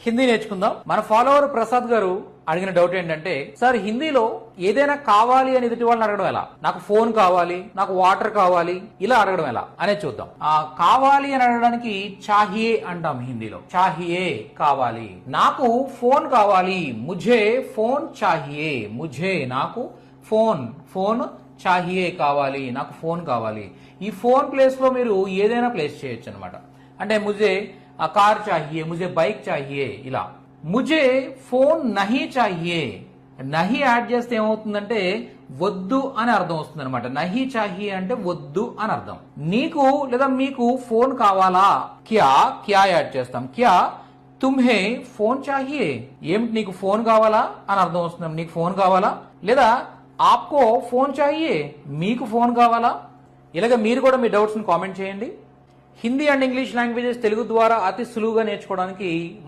హిందీ నేర్చుకుందాం. మన ఫాలోవర్ ప్రసాద్ గారు అడిగిన డౌట్ ఏంటంటే, సార్ హిందీలో ఏదైనా కావాలి అని ఎదుటి వాళ్ళని అడగడం ఎలా? నాకు ఫోన్ కావాలి, నాకు వాటర్ కావాలి, ఇలా అడగడం ఎలా అనేది చూద్దాం. కావాలి అని అడగడానికి చాహియే అంటాం హిందీలో. చాహియే కావాలి. నాకు ఫోన్ కావాలి, ముఝే ఫోన్ చాహియే. ముఝే నాకు ఫోన్ చాహియే కావాలి, నాకు ఫోన్ కావాలి. ఈ ఫోన్ ప్లేస్ లో మీరు ఏదైనా ప్లేస్ చేయొచ్చు అనమాట. అంటే ముझे కార్ చాహియే, ముझे బైక్ చాహియే, ఇలా. ముझे ఫోన్ నహీ చాహియే, నహీ యాడ్ చేస్తే ఏమవుతుందంటే వద్దు అని అర్థం వస్తుంది అనమాట. నహీ చాహియే అంటే వద్దు అని అర్థం. నీకు లేదా మీకు ఫోన్ కావాలా, క్యా యాడ్ చేస్తాం. క్యా తుమ్హే ఫోన్ చాహియే, ఏమిటి నీకు ఫోన్ కావాలా అని అర్థం వస్తుంది. నీకు ఫోన్ కావాలా, లేదా ఆప్కో ఫోన్ చాహియే, మీకు ఫోన్ కావాలా. ఇలాగ మీరు కూడా మీ డౌట్స్ ని కామెంట్ చేయండి. Hindi and English languages Telugu ద్వారా అతి సులువుగా నేర్చుకోవడానికి